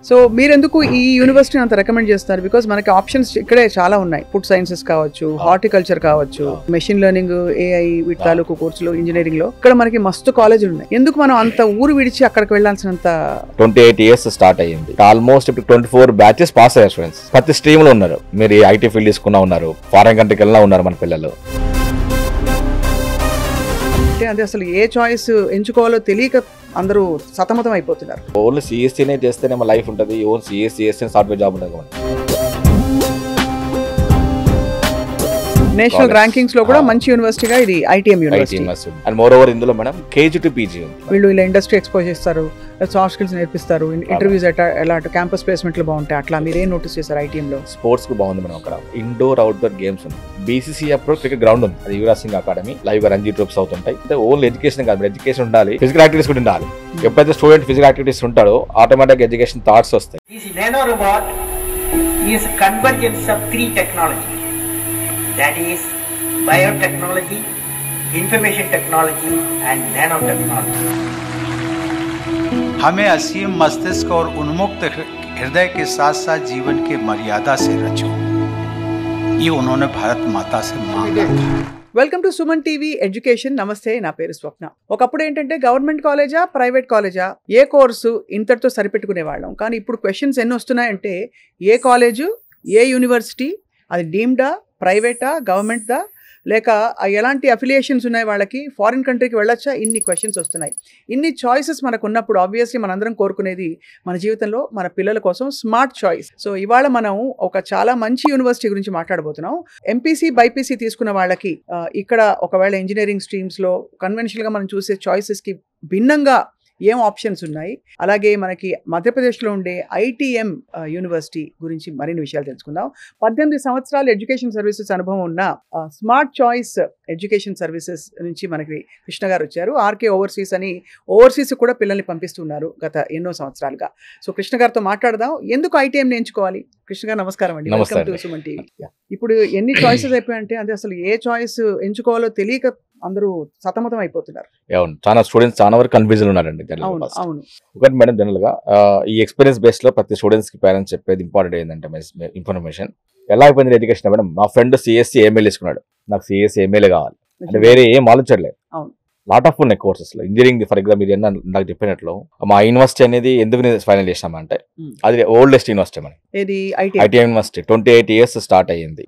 So మీరెందుకు ఈ university అంత రికమెండ్ చేస్తారు? బికాజ్ మనకి ఆప్షన్స్ ఇక్కడే చాలా ఉన్నాయి. ఫుడ్ సైన్సెస్ కావచ్చు, హార్టికల్చర్ కావచ్చు, మెషిన్ లెర్నింగ్, ఏఐ వీటి తాలూకు కోర్సులు, ఇంజనీరింగ్ లో ఇక్కడ మనకి మస్తు కాలేజీలు ఉన్నాయి. ఎందుకు మనం అంత ఊరు విడిచి అక్కడికి వెళ్లాల్సినంత? 28 ఇయర్స్ స్టార్ట్ అయ్యింది. ఆల్మోస్ట్ ఇప్పుడు 24 బ్యాచెస్ పాస్ అయ్యారు స్టూడెంట్స్. ప్రతి స్ట్రీమ్ లో ఉన్నారు. మీరు ఐటీ ఫీల్డ్ తీసుకున్నా ఉన్నారు, ఫారెన్ కంట్రీకి వెళ్ళినా ఉన్నారు మన పిల్లలు. అంటే అసలు ఏ చాయిస్ ఎంచుకోవాలో తెలియక అందరూ సతమతం అయిపోతున్నారు. ఓన్లీ సిఎస్సీనే చేస్తేనే మన లైఫ్ ఉంటుంది. ఓన్ సిఎస్సీ సాఫ్ట్వేర్ జాబ్ ఉంటుంది. నేషనల్ ర్యాంకింగ్స్ లో కూడా మంచి యూనివర్సిటీగా ఇది ITM university. And moreover ఇందులో మేడం కేజీ టు పీజీ ఉంది. వీళ్ళు ఇలా ఇండస్ట్రీ ఎక్స్పోజ్ చేస్తారు, సాఫ్ట్ స్కిల్స్ నేర్పిస్తారు, ఇంటర్వ్యూస్ ఎలా క్యాంపస్ ప్లేస్మెంట్లు బాగుంటాయి. అట్లా మీరు ఏం నోటీస్ చేశారు? ఐటీఎం లో స్పోర్ట్స్ కు బాగుంది మేడం. అక్కడ ఇండోర్ అవుట్డోర్ గేమ్స్ ఉంది. బీసీసీ అప్రోచ్ క్రికెట్ గ్రౌండ్ ఉంది. అది యువరాజ్ సింగ్ అకాడమీ. లైవ్ గా రంజీ ట్రూప్స్ అవుతుంటాయి. అంటే ఓన్లీ ఎడ్యుకేషన్ కాదు, ఎడ్యుకేషన్ ఉండాలి, ఫిజికల్ యాక్టివిటీస్ కూడా ఉండాలి. ఎప్పుడైతే స్టూడెంట్ ఫిజికల్ యాక్టివిటీస్ ఉంటాడో ఆటోమేటిక్ ఎడ్యుకేషన్ థాట్స్ వస్తాయి. This nano robot is a convergence of three technologies, that is biotechnology, information technology and nanotechnology. हमें असीम मस्तिष्क और उन्मुक्त हृदय के साथ साथ जीवन के मर्यादा से रचो, ये उन्होंने भारत माता से मांगा। Welcome to Suman TV education. నమస్తే, నా పేరు స్వప్న. ఒకప్పుడు ఏంటంటే గవర్నమెంట్ కాలేజా, ప్రైవేట్ కాలేజా, ఏ కోర్సు ఇంతటితో సరిపెట్టుకునే వాళ్ళం. కానీ ఇప్పుడు క్వశ్చన్స్ ఎన్ని వస్తున్నాయంటే ఏ కాలేజు, ఏ యూనివర్సిటీ, అది డీమ్డా, ప్రైవేటా, గవర్నమెంట్దా, లేక ఎలాంటి అఫిలియేషన్స్ ఉన్నాయి వాళ్ళకి, ఫారిన్ కంట్రీకి వెళ్ళొచ్చా, ఇన్ని క్వశ్చన్స్ వస్తున్నాయి. ఇన్ని చాయిసెస్ మనకు ఉన్నప్పుడు ఆబ్వియస్లీ మనందరం కోరుకునేది మన జీవితంలో మన పిల్లల కోసం స్మార్ట్ చాయిస్. సో ఇవాళ మనం ఒక చాలా మంచి యూనివర్సిటీ గురించి మాట్లాడబోతున్నాం. ఎంపీసీ, బైపీసీ తీసుకున్న వాళ్ళకి ఇక్కడ ఒకవేళ ఇంజనీరింగ్ స్ట్రీమ్స్లో కన్వెన్షనల్గా మనం చూసే చాయిసెస్కి భిన్నంగా ఏం ఆప్షన్స్ ఉన్నాయి, అలాగే మనకి మధ్యప్రదేశ్లో ఉండే ఐటీఎం యూనివర్సిటీ గురించి మరిన్ని విషయాలు తెలుసుకుందాం. 18 సంవత్సరాలు ఎడ్యుకేషన్ సర్వీసెస్ అనుభవం ఉన్న స్మార్ట్ చాయిస్ ఎడ్యుకేషన్ సర్వీసెస్ నుంచి మనకి కృష్ణ గారు వచ్చారు. ఆర్కే ఓవర్సీస్ అని ఓవర్సీస్ కూడా పిల్లల్ని పంపిస్తున్నారు గత ఎన్నో సంవత్సరాలుగా. సో కృష్ణ గారితో మాట్లాడదాం. ఎందుకు ఐటీఎం ఎంచుకోవాలి? కృష్ణ గారు నమస్కారం అండి. Welcome to Suman TV. ఇప్పుడు ఎన్ని చాయిసెస్ అయిపోయాయంటే అది అసలు ఏ చాయిస్ ఎంచుకోవాలో తెలియక అందరూ సతమతం అయిపోతున్నారు. చాలా స్టూడెంట్స్ చాలా వరకు కన్ఫ్యూజన్ ఉన్నారండి. అవును. ఒకటి మేడం, జనరల్ గా ఈ ఎక్స్పీరియన్స్ బేస్ లో ప్రతి స్టూడెంట్స్ కి పేరెంట్స్ చెప్పేది ఇంపార్టెంట్ ఏంటంటే ఇన్ఫర్మేషన్ ఎలా అయిపోయింది ఎడ్యుకేషన్. మేడం మా ఫ్రెండ్ సిఎస్సీ ఎంఎల్ తీసుకున్నాడు, నాకు సిఎస్సీ ఎంఎల్ఏ కావాలి అంటే వేరే ఏం ఆలోచించలేదు. లాట్ ఆఫ్ ఉన్నాయి కోర్సెస్ లో. ఇంజనీరింగ్ ఫర్ ఎగ్జాంపుల్ మీరు నాకు చెప్పినట్లు మా యూనివర్సిటీ అనేది ఎందుకు ఫైనల్ చేసామంటే అది ఓల్డెస్ట్ యూనివర్సిటీ మనకి, ఐటీఐ యూనివర్సిటీ. 28 ఇయర్స్ స్టార్ట్ అయ్యింది.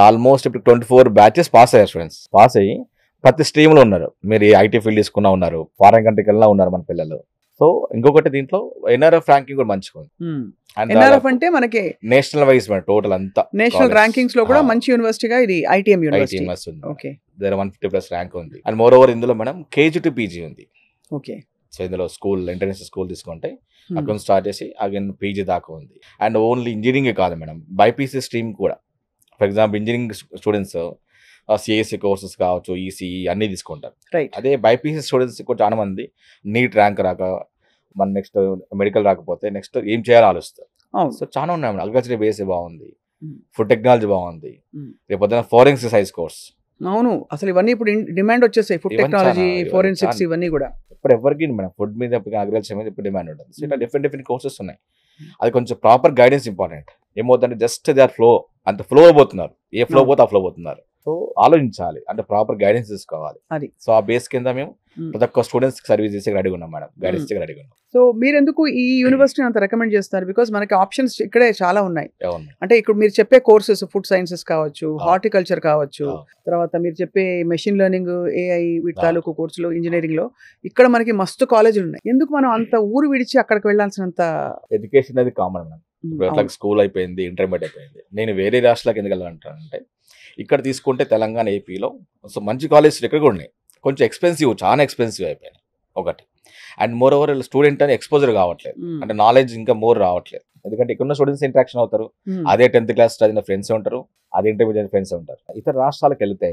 ఆల్మోస్ట్ ఇప్పుడు 24 బ్యాచెస్ పాస్ అయ్యారు స్టూడెంట్స్. పాస్ అయ్యి ప్రతి స్ట్రీమ్ లో ఉన్నారు. మీరు ఐటీ ఫీల్డ్ తీసుకున్నా ఉన్నారు, ఫారెన్ కంట్రీకి వెళ్ళినా ఉన్నారు మన పిల్లలు. సో ఇంకొకటి దీంట్లో ఎన్ఆర్ఎఫ్ ర్యాంకింగ్ కూడా మంచిగా ఉంది. ఎన్ఆర్ఎఫ్ అంటే మనకి నేషనల్ వైజ్ టోటల్ అంతా నేషనల్ ర్యాంకింగ్స్ లో కూడా మంచి యూనివర్సిటీగా ఇది ఐటీఎం యూనివర్సిటీ ఉంది. ఓకే, దగ్గర 150+ ర్యాంక్ ఉంది. అండ్ మోర్ ఓవర్ ఇందులో మేడం కేజీ టు పీజీ ఉంది. ఓకే, సో ఇందులో స్కూల్ ఇంటర్నేషనల్ స్కూల్ తీసుకుంటే అక్కడ స్టార్ట్ చేసి అగైన్ పీజీ దాకా ఉంది. అండ్ ఓన్లీ ఇంజనీరింగ్ కాదు మేడం, బైపీసీ స్ట్రీమ్ కూడా. For example engineering students CSC courses కావచ్చు, ఈసీఈ అన్ని తీసుకుంటారు. అదే బైపీసీ స్టూడెంట్స్ కూడా చాలా మంది నీట్ ర్యాంక్ రాక, మన నెక్స్ట్ మెడికల్ రాకపోతే నెక్స్ట్ ఏం చేయాలో ఆలోచిస్తారు. సో చాలా ఉన్నాయి. అగ్రికల్చర్ బేస్ బాగుంది, ఫుడ్ టెక్నాలజీ బాగుంది, రేపు పొద్దున ఫోరెన్సిక్ సైన్స్ కోర్స్. అవును, అసలు ఇవన్నీ ఇప్పుడు డిమాండ్ వచ్చేసాయి. ఫుడ్ టెక్నాలజీ, ఫోరెన్సిక్స్ ఇవన్నీ కూడా ఇప్పుడు ఎవరికి మేడం ఫుడ్ మీద, అగ్రికల్చర్ మీద ఇప్పుడు డిమాండ్ ఉంటుంది. సో ఇట్లా డిఫరెంట్ కోర్సెస్ ఉన్నాయి. అది కొంచెం ప్రాపర్ గైడెన్స్ ఇంపార్టెంట్. ఏమవుతుందంటే జస్ట్ దే ఆర్ ఫ్లో, అంత ఫ్లో పోతున్నారు. ఏ ఫ్లో పోతే ఆ ఫ్లో పోతున్నారు. సో ఆలోచించాలి, అంటే ప్రాపర్ గైడెన్స్ తీసుకోవాలి. అది సో ఆ బేస్ కింద మేము ప్రతి ఒక్క స్టూడెంట్స్ సర్వీస్ చేసి రెడీగా ఉన్నాం మేడం, గైడెన్స్ రెడీగా ఉన్నాం. సో మీరెందుకు ఈ యూనివర్సిటీ అంత రికమెండ్ చేస్తారు? బికాజ్ మనకి ఆప్షన్స్ ఇక్కడే చాలా ఉన్నాయి. అంటే ఇక్కడ మీరు చెప్పే కోర్సెస్ ఫుడ్ సైన్సెస్ కావచ్చు, హార్టికల్చర్ కావచ్చు, తర్వాత మీరు చెప్పే మెషిన్ లెర్నింగ్, ఏఐ వీటి తాలూకు కోర్సులు, ఇంజనీరింగ్ లో ఇక్కడ మనకి మస్తు కాలేజీలు ఉన్నాయి. ఎందుకు మనం అంత ఊరు విడిచి అక్కడికి వెళ్ళాల్సినంత? ఎడ్యుకేషన్ అనేది కామన్ మేడం. ఇప్పుడు ఎట్లా స్కూల్ అయిపోయింది, ఇంటర్మీడియట్ అయిపోయింది. నేను వేరే రాష్ట్రాలకు ఎందుకు వెళ్ళాలంటానంటే ఇక్కడ తీసుకుంటే తెలంగాణ, ఏపీలో సో మంచి కాలేజెస్ ఎక్కడ కూడా ఉన్నాయి. కొంచెం ఎక్స్పెన్సివ్, చాలా ఎక్స్పెన్సివ్ అయిపోయినాయి ఒకటి. అండ్ మోర్ ఓవర్ స్టూడెంట్ అని ఎక్స్పోజర్ కావట్లేదు, అంటే నాలెడ్జ్ ఇంకా మోర్ రావట్లేదు. ఎందుకంటే ఇక్కడ ఉన్న స్టూడెంట్స్ ఇంటరాక్షన్ అవుతారు, అదే 10th క్లాస్ చదివిన ఫ్రెండ్స్ ఉంటారు, అదే ఇంటర్మీడియట్ ఫ్రెండ్స్ ఉంటారు. ఇతర రాష్ట్రాలకు వెళ్తే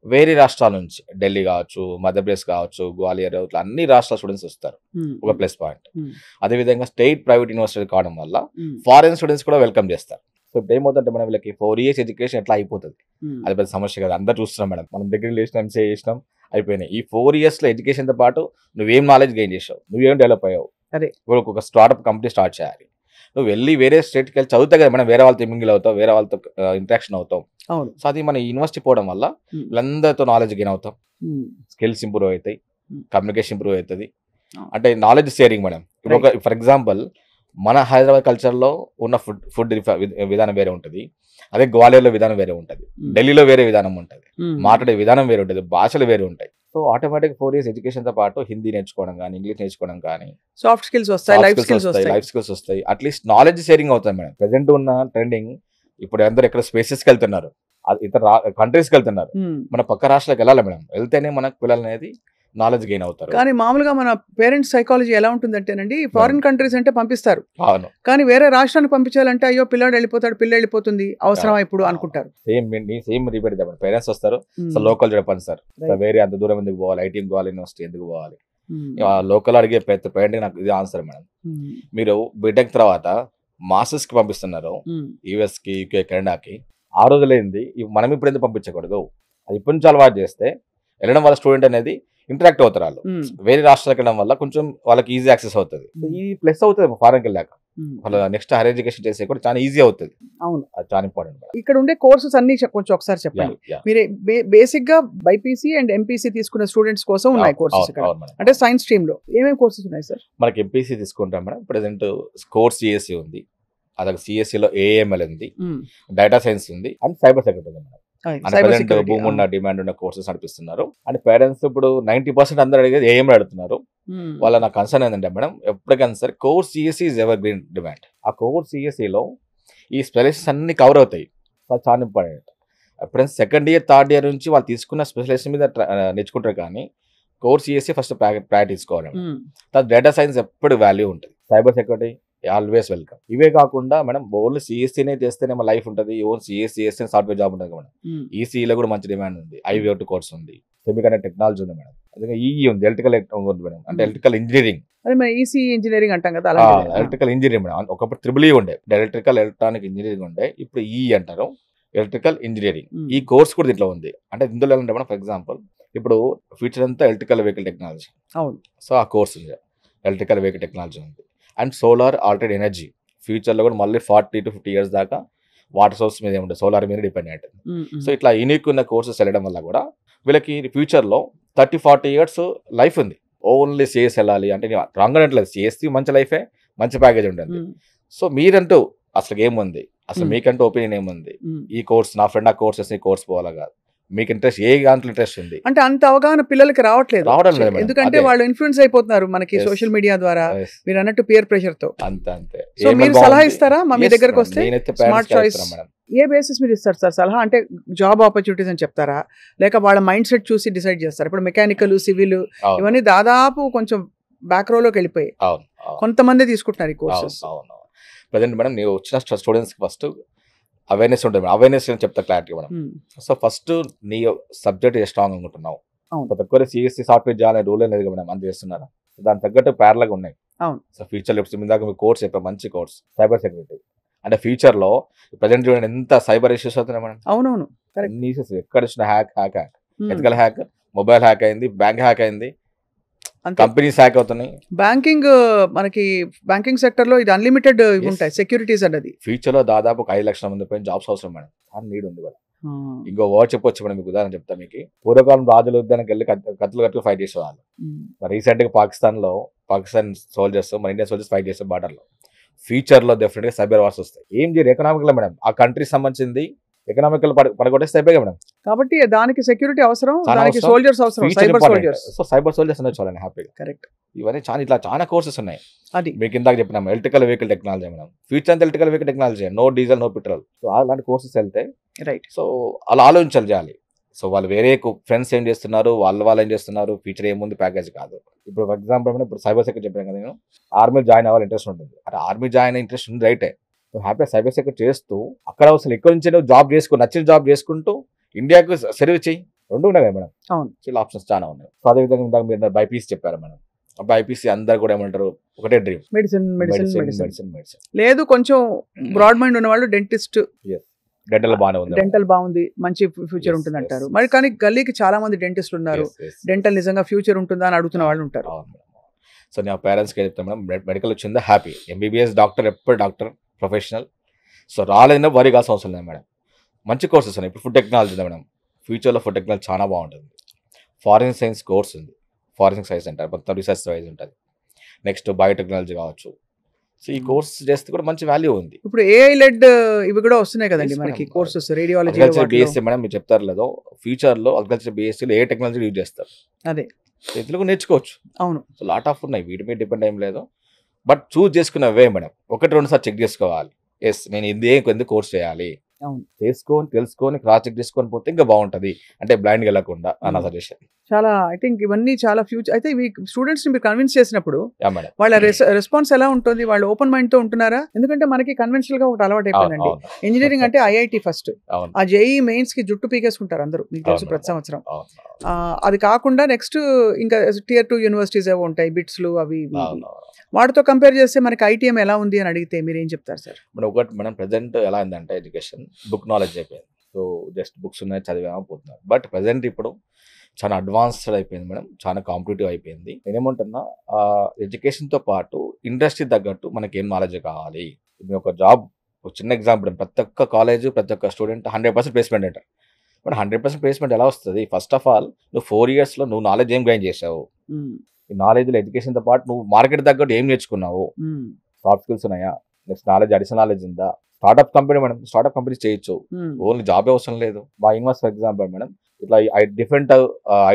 వేరే రాష్ట్రాల నుంచి ఢిల్లీ కావచ్చు, మధ్యప్రదేశ్ కావచ్చు, గ్వాలియర్, ఇట్లా అన్ని రాష్ట్రాల స్టూడెంట్స్ వస్తారు. ఒక ప్లస్ పాయింట్. అదేవిధంగా స్టేట్ ప్రైవేట్ యూనివర్సిటీ కావడం వల్ల ఫారెన్ స్టూడెంట్స్ కూడా వెల్కమ్ చేస్తారు. సో ఇప్పుడు ఏమవుతుందంటే మనం వీళ్ళకి 4 years ఎడ్యుకేషన్ ఎట్లా అయిపోతుంది, అది పెద్ద సమస్య కదా. అందరూ చూస్తున్నాం మేడం, మనం డిగ్రీ చేసినాం, ఎంసీఏ చేసినాం, అయిపోయినాయి. ఈ 4 years లో ఎడ్యుకేషన్తో పాటు నువ్వేం నాలెడ్జ్ గెయిన్ చేసావు, నువ్వేం డెవలప్ అయ్యావు. అదే ఇప్పుడు ఒక స్టార్ట్అప్ కంపెనీ స్టార్ట్ చేయాలి, నువ్వు వెళ్ళి వేరే స్టేట్కి వెళ్ళి చదువుతావు కదా, మనం వేరే వాళ్ళతో మింగిల్ అవుతావు, వేరే వాళ్ళతో ఇంటరాక్షన్ అవుతాం. అవును. సో అది మన యూనివర్సిటీ పోవడం వల్ల వీళ్ళందరితో నాలెడ్జ్ గెయిన్ అవుతాం, స్కిల్స్ ఇంప్రూవ్ అవుతాయి, కమ్యూనికేషన్ ఇంప్రూవ్ అవుతుంది. అంటే నాలెడ్జ్ షేరింగ్ మేడం. ఇప్పుడు ఒక ఫర్ ఎగ్జాంపుల్ మన హైదరాబాద్ కల్చర్లో ఉన్న ఫుడ్ విధానం వేరే ఉంటుంది, అదే గ్వాలియర్లో విధానం వేరే ఉంటుంది, ఢిల్లీలో వేరే విధానం ఉంటుంది, మాట్లాడే విధానం వేరే ఉంటుంది, భాషలు వేరే ఉంటాయి. సో ఆటోమేటిక్ 4 years ఎడ్యుకేషన్తో పాటు హిందీ నేర్చుకోవడం కానీ, ఇంగ్లీష్ నేర్చుకోవడం కానీ, సాఫ్ట్ స్కిల్స్ వస్తాయి, లైఫ్ స్కిల్స్ వస్తాయి, అట్లీస్ట్ నాలెడ్జ్ షేరింగ్ అవుతుంది మేడం. ప్రెసెంట్ ఉన్న ట్రెండింగ్ ఇప్పుడు అందరూ ఎక్కడ స్పేసెస్కి వెళ్తున్నారు, ఇతర కంట్రీస్కి వెళ్తున్నారు, మన పక్క రాష్ట్రాలకు వెళ్ళాలి మేడం. వెళ్తేనే మనకు పిల్లలు అనేది నాలెడ్జ్ గెయిన్ అవుతారు. కానీ మామూలుగా మన పేరెంట్స్ సైకాలజీ ఎలా ఉంటుందంటేనండి, ఫారిన్ కంట్రీస్ అంటే పంపిస్తారు, అవును, కానీ వేరే రాష్ట్రానికి పంపించాలంటే అయ్యో పిల్లాడు వెళ్ళిపోతాడు, పిల్ల వెళ్ళిపోతుంది, అవసరమా ఇప్పుడు అనుకుంటారు. సేమ్ రిపీట్ చేద్దాం. పేరెంట్స్ వస్తారు, సో లోకల్ చెప్పండి సార్, వేరే అంత దూరం ఎందుకు పోవాలి, ఐటీ పోవాలి, యూనివర్సిటీ ఎందుకు పోవాలి, లోకల్ అడిగే ప్రతి పేరెంట్ నాకు ఇది ఆన్సర్ మేడం. మీరు బీటెక్ తర్వాత మాస్టర్స్ కి పంపిస్తున్నారు, యుఎస్ కి, యూకే, కెనడాకి. ఆ రోజులైంది మనం ఇప్పుడు ఎందుకు పంపించకూడదు? అది ఇప్పటి నుంచి అలవాటు చేస్తే వెళ్ళడం వల్ల స్టూడెంట్ అనేది ఇంటరాక్ట్ అవుతారు. వాళ్ళు వేరే రాష్ట్రాలకు వెళ్ళడం వల్ల కొంచెం వాళ్ళకి ఈజీ యాక్సెస్ అవుతుంది. ఈ ప్లస్ అవుతుంది ఫారెన్కి వెళ్ళాక, వాళ్ళ నెక్స్ట్ హైయర్ ఎడ్యుకేషన్ చేసే కూడా చాలా ఈజీ అవుతుంది. అవును, అది చాలా ఇంపార్టెంట్. ఇక్కడ ఉండే కోర్సెస్ అన్ని కొంచెం ఒకసారి చెప్పండి. మీరు బేసిక్ గా బైపీసీ అండ్ ఎంపీసీ తీసుకున్న స్టూడెంట్స్ కోసం ఉన్నాయి కోర్సెస్ ఇక్కడ, అంటే సైన్స్ స్ట్రీమ్ లో ఏమేమి కోర్సెస్ ఉన్నాయి సార్? మనకి ఎంపీసీ తీసుకుంటాం మేడం. ప్రెసెంట్ స్కోర్ సిఎస్సి ఉంది, అదొక సిఎస్సిలో ఏఎంఎల్ ఉంది, డేటా సైన్స్ ఉంది, అండ్ సైబర్ సెక్యూరిటీ ఉంది మేడం. ప్రెసెంట్ భూమి ఉన్న డిమాండ్ ఉన్న కోర్సెస్ నడిపిస్తున్నారు. అండ్ పేరెంట్స్ ఇప్పుడు 90% అందరూ అడిగేది ఏఎంఎల్ అడుగుతున్నారు. వాళ్ళ నా కన్సర్న్ ఏంటంటే మేడం, ఎప్పటికైనా సరే core CSC is evergreen demand. ఆ కోర్ సిఎస్సిలో ఈ స్పెషలిస్ట్ అన్ని కవర్ అవుతాయి, చాలా ఇంపార్టెంట్. ఎప్పుడైనా సెకండ్ ఇయర్ థర్డ్ ఇయర్ నుంచి వాళ్ళు తీసుకున్న స్పెషలిస్ట్ మీద నేర్చుకుంటారు, కానీ కోర్ సిఎస్సి ఫస్ట్ ప్రాక్టీస్ తీసుకోవాలి. డేటా సైన్స్ ఎప్పుడు వాల్యూ ఉంటుంది, సైబర్ సెక్యూరిటీ ఆల్వేస్ వెల్కమ్. ఇవే కాకుండా మేడం ఓన్లీ సిఎస్సీనే చేస్తేనే మన లైఫ్ ఉంటుంది, ఓన్ సిఎస్సి చేస్తే సాఫ్ట్వేర్ జాబ్ ఉంటుంది మేడం. ఈసీఈలో కూడా మంచి డిమాండ్ ఉంది, ఐవీఓటీ కోర్స్ ఉంది, సెమీకండక్టర్ టెక్నాలజీ ఉంది మేడం, అదే ఈఈ ఉంది, ఎలక్ట్రికల్ ఉంది మేడం, అంటే ఎలక్ట్రికల్ ఇంజనీరింగ్. ఈసీ ఇంజనీరింగ్ అంటాం కదా, ఎలక్ట్రికల్ ఇంజనీరింగ్ మేడం. ఒకప్పుడు ట్రిపుల్ ఈ ఉండే, ఎలక్ట్రికల్ ఎలక్ట్రానిక్ ఇంజనీరింగ్ ఉండే, ఇప్పుడు ఈ అంటారు ఎలక్ట్రికల్ ఇంజనీరింగ్. ఈ కోర్స్ కూడా దీంట్లో ఉంది. అంటే ఇందులో ఏంటంటే మేడం, ఫర్ ఎగ్జాంపుల్ ఇప్పుడు ఫ్యూచర్ అంతా ఎలక్ట్రికల్ వెహికల్ టెక్నాలజీ. అవును, సో ఆ కోర్స్ ఉంది, ఎలక్ట్రికల్ వెహికల్ టెక్నాలజీ ఉంది. అండ్ సోలార్ ఆల్టర్నేట్ ఎనర్జీ, ఫ్యూచర్లో కూడా మళ్ళీ 40 to 50 years దాకా వాటర్ సోర్స్ మీద ఏముంటుంది, సోలార్ మీద డిపెండ్ అయ్యింది. సో ఇట్లా యూనిక్ ఉన్న కోర్సెస్ వెళ్ళడం వల్ల కూడా వీళ్ళకి ఫ్యూచర్లో 30-40 years లైఫ్ ఉంది. ఓన్లీ సిఎస్ వెళ్ళాలి అంటే రాంగ్ అనట్లేదు, సిఎస్సి మంచి లైఫే, మంచి ప్యాకేజ్ ఉంటుంది. సో మీరంటూ అసలు ఏముంది, అసలు మీకంటూ ఒపీనియన్ ఏముంది, ఈ కోర్స్ నా ఫ్రెండ్ ఆ కోర్స్ చేసి కోర్స్ పోవాలా కాదు, మీకు ఇంట్రెస్ట్ ఏ దాంట్లో ఇంట్రెస్ట్ ఉంది అంటే అంత అవగాహన పిల్లలకి రావడం లేదు, ఎందుకంటే వాళ్ళు ఇన్ఫ్లుయెన్స్ అయిపోతున్నారు మనకి సోషల్ మీడియా ద్వారా, మీరు అన్నట్టు పియర్ ప్రెషర్ తో. అంతే. సో మీరు సలహా ఇస్తారా మీ దగ్గరకు వస్తే? స్మార్ట్ చాయిస్ ఏ బేసిస్ మీరు ఇస్తారు సార్ సలహా? అంటే జాబ్ ఆపర్చునిటీస్ అని చెప్తారా, లేక వాళ్ళ మైండ్ సెట్ చూసి డిసైడ్ చేస్తారు? ఇప్పుడు మెకానికల్, సివిల్ ఇవన్నీ దాదాపు కొంచెం బ్యాక్ రోలోకి వెళ్ళిపోయి కొంతమంది తీసుకుంటున్నారు ఈ కోర్సెస్. ప్రజెంట్ మేడం ನೀವು వచ్చిన స్టూడెంట్స్ ఫస్ట్ అవేర్నెస్ ఉంటుంది మేడం. అవేర్నెస్ చెప్తా క్లారిటీ మేడం. సో ఫస్ట్ నీ సబ్జెక్ట్ ఏ స్ట్రాంగ్ అనుకుంటున్నావు, ప్రతి ఒక్కరు సిఎస్సి సాఫ్ట్వేర్ చేయాలనే రూల్ లేదు మేడం, అంత చేస్తున్నారా? దాని తగ్గట్టు ప్యారల్గా ఉన్నాయి. సో ఫ్యూచర్లో ఇందాక మీ కోర్స్ చెప్పే మంచి కోర్స్ సైబర్ సెక్యూరిటీ, అంటే ఫ్యూచర్లో ప్రజెంట్ చూడండి ఎంత సైబర్ ఇష్యూస్ అవుతున్నాయి మేడం. అవునవును, ఇష్యూస్ ఎక్కడ వచ్చిన hack ethical hack, mobile hack అయింది, బ్యాంక్ హ్యాక్ అయింది, కంపెనీస్ హ్యాక్ అవుతున్నాయి. బ్యాంకింగ్ మనకి బ్యాంకింగ్ సెక్టర్ లో ఇది అన్లిమిటెడ్ ఉంటాయి సెక్యూరిటీస్ అన్నది. ఫ్యూచర్ లో దాదాపు 5 లక్షల మంది పైన జాబ్స్ అవసరం మేడం, ఆ నీడ్ ఉంది మేడం. ఇంకో వర్డ్ చెప్పొచ్చు మేడం, మీకు ఉదాహరణ చెప్తా. మీకు పూర్వకాలం రాజుల యుద్ధానికి వెళ్ళి కత్తులు కట్టుకు ఫైట్ చేసేవాళ్ళు. రీసెంట్ గా పాకిస్తాన్ సోల్జర్స్, మన ఇండియన్ సోల్జర్స్ ఫైట్ చేసే బార్డర్ లో. ఫ్యూచర్ లో డెఫినెట్ గా సైబర్ వార్స్ వస్తాయి. ఏం చేయరు ఎకనామికల్ మేడం, ఆ కంట్రీకి సంబంధించింది ఎకనామికల్ పడగొట్టేస్తే అయిపోయి మేడం. కాబట్టి దానికి సెక్యూరిటీ అవసరం, దానికి సోల్జర్స్ అవసరం, cyber soldiers. So cyber soldiers అనేది చూడండి హ్యాపీగా. కరెక్ట్. ఇవన్నీ చాలా కోర్సెస్ ఉన్నాయి. అది మీకు ఇందాక చెప్పినాం electrical vehicle technology madam. Future అంతా electrical vehicle technology, no diesel no petrol. So అలాంటి కోర్సెస్ వెళ్తే రైట్. సో అలా ఆలోచించాలి చేయాలి. సో వాళ్ళు వేరే ఫ్రెండ్స్ ఏం చేస్తున్నారు, వాళ్ళు ఏం చేస్తున్నారు, ఫ్యూచర్ ఏముంది ప్యాకేజ్ కాదు. ఇప్పుడు ఫర్ ఎగ్జాంపుల్ ఇప్పుడు సైబర్ సెక్యూరిటీ చెప్పాను కదా, నేను ఆర్మీ జాయిన్ అవ్వాలి ఇంట్రెస్ట్ ఉంటుంది. అంటే ఆర్మీ జాయిన్ అయ్యే ఇంట్రెస్ట్ ఉంది రైటే. నువ్వు హ్యాపీగా సైబర్ సెక్యూరిటీ చేస్తూ అక్కడ అసలు ఎక్కడి నుంచి నువ్వు జాబ్ చేసుకో, నచ్చిన జాబ్ చేసుకుంటూ ఇండియాకు సర్వీస్ చేయి, రెండు ఉన్నాయి కదా మేడం. అవును, చాలా ఆప్షన్స్ చాలా ఉన్నాయి. సో అదేవిధంగా ఇందాక మీరు బైపీసీ చెప్పారు మేడం. బైపీసీ అందరు కూడా ఏమంటారు, ఒకటే డ్రీమ్ మెడిసిన్. లేదు కొంచెం బ్రాడ్ మైండ్ ఉన్న వాళ్ళు డెంటిస్ట్, డెంటల్ బాగుంది, మంచి ఫ్యూచర్ ఉంటుంది అంటారు. మరి కానీ గల్లీకి చాలా మంది డెంటిస్టులు ఉన్నారు, డెంటల్ నిజంగా ఫ్యూచర్ ఉంటుందా అని అడుగుతున్న వాళ్ళు ఉంటారు. సో నా పేరెంట్స్కి చెప్తాను మేడం, మెడికల్ వచ్చిందా హ్యాపీ, ఎంబీబీఎస్ డాక్టర్ ఎప్పుడు డాక్టర్ ప్రొఫెషనల్. సో రాలేదన్నా వరి కావాల్సిన అవసరం లేదు మేడం. మంచి కోర్సెస్ ఉన్నాయి. ఇప్పుడు ఫుడ్ టెక్నాలజీ ఉంది మేడం, ఫ్యూచర్లో ఫుడ్ టెక్నాలజీ చాలా బాగుంటుంది. ఫారెన్ సైన్స్ కోర్స్ ఉంది, ఫారెన్ సైన్స్ అంటారు, మొత్తం రీసెర్చ్ వైజ్ ఉంటుంది. నెక్స్ట్ బయోటెక్నాలజీ కావచ్చు. సో ఈ కోర్స్ చేస్తే కూడా మంచి వాల్యూ ఉంది. ఇప్పుడు ఏఐ లెడ్ ఇవి కూడా వస్తున్నాయి కదండి మనకి courses, radiology. Agriculture BSc madam మీరు చెప్తారు లేదో, ఫ్యూచర్లో అగ్రికల్చర్ బీఎస్సీలో ఏ టెక్నాలజీ యూజ్ చేస్తారు, అదే ఇందులో నేర్చుకోవచ్చు. అవును, సో లాట్ ఆఫ్ ఉన్నాయి, వీటి మీద డిపెండ్ ఏం లేదు. బట్ చూస్ చేసుకున్న వే మేడం, 1-2 సార్లు చెక్ చేసుకోవాలి. ఎస్ నేను ఎందుకు కోర్స్ చేయాలి, అవును, తెలుసుకొని క్రాస్ చెక్ చేసుకొని పోతే ఇంకా బాగుంటుంది. అంటే బ్లైండ్ వెళ్ళకుండా నా సజెషన్. చాలా ఐ థింక్ ఇవన్నీ చాలా ఫ్యూచర్. అయితే ఈ స్టూడెంట్స్ ని మీరు కన్విన్స్ చేసినప్పుడు మేడం వాళ్ళ రెస్పాన్స్ ఎలా ఉంటుంది? వాళ్ళు ఓపెన్ మైండ్ తో ఉంటున్నారా? ఎందుకంటే మనకి కన్వెన్షనల్ గా ఒకటి అలవాటు అయిపోయిందండి. ఇంజనీరింగ్ అంటే ఐఐటి ఫస్ట్, ఆ జేఈ మెయిన్స్ కి జుట్టు పీకేసుకుంటారు అందరూ, మీకు తెలుసు, ప్రతి సంవత్సరం. అది కాకుండా నెక్స్ట్ ఇంకా Tier 2 యూనివర్సిటీస్ ఏవో ఉంటాయి, బిట్స్లు అవి. వాటితో కంపేర్ చేస్తే మనకి ఐటీఎం ఎలా ఉంది అని అడిగితే మీరు ఏం చెప్తారు సార్? ఒకటి మనం ప్రెసెంట్ ఎలా ఉందంటే ఎడ్యుకేషన్ బుక్ నాలెడ్జ్ అయిపోయింది. సో జస్ట్ బుక్స్ ఉన్నాయి చదివేమో పోతున్నారు. బట్ ప్రెసెంట్ ఇప్పుడు చాలా అడ్వాన్స్డ్ అయిపోయింది మేడం, చాలా కాంపిటేటివ్ అయిపోయింది. నేనేమంటున్నా, ఎడ్యుకేషన్తో పాటు ఇండస్ట్రీ తగ్గట్టు మనకి ఏం నాలెడ్జ్ కావాలి. మీ ఒక జాబ్, ఒక చిన్న ఎగ్జాంపుల్, ప్రతి ఒక్క కాలేజ్ ప్రతి ఒక్క స్టూడెంట్ 100% ప్లేస్మెంట్ అంటారు. బట్ 100% ప్లేస్మెంట్ ఎలా వస్తుంది? ఫస్ట్ ఆఫ్ ఆల్ నువ్వు 4 yearsలో నువ్వు నాలెడ్జ్ ఏం గెయిన్ చేసావు, ఈ నాలెడ్జ్లో ఎడ్యుకేషన్తో పాటు నువ్వు మార్కెట్ తగ్గట్టు ఏం నేర్చుకున్నావు, సాఫ్ట్ స్కిల్స్ ఉన్నాయా, నెక్స్ట్ నాలెడ్జ్, అడిషనల్ నాలెడ్జ్ ఉందా. Startup company madam, startup company చేయొచ్చు, ఓన్లీ జాబ్ అవసరం లేదు. మా యూనివర్స్ ఫర్ ఎగ్జాంపుల్ మేడం, ఇట్లా డిఫరెంట్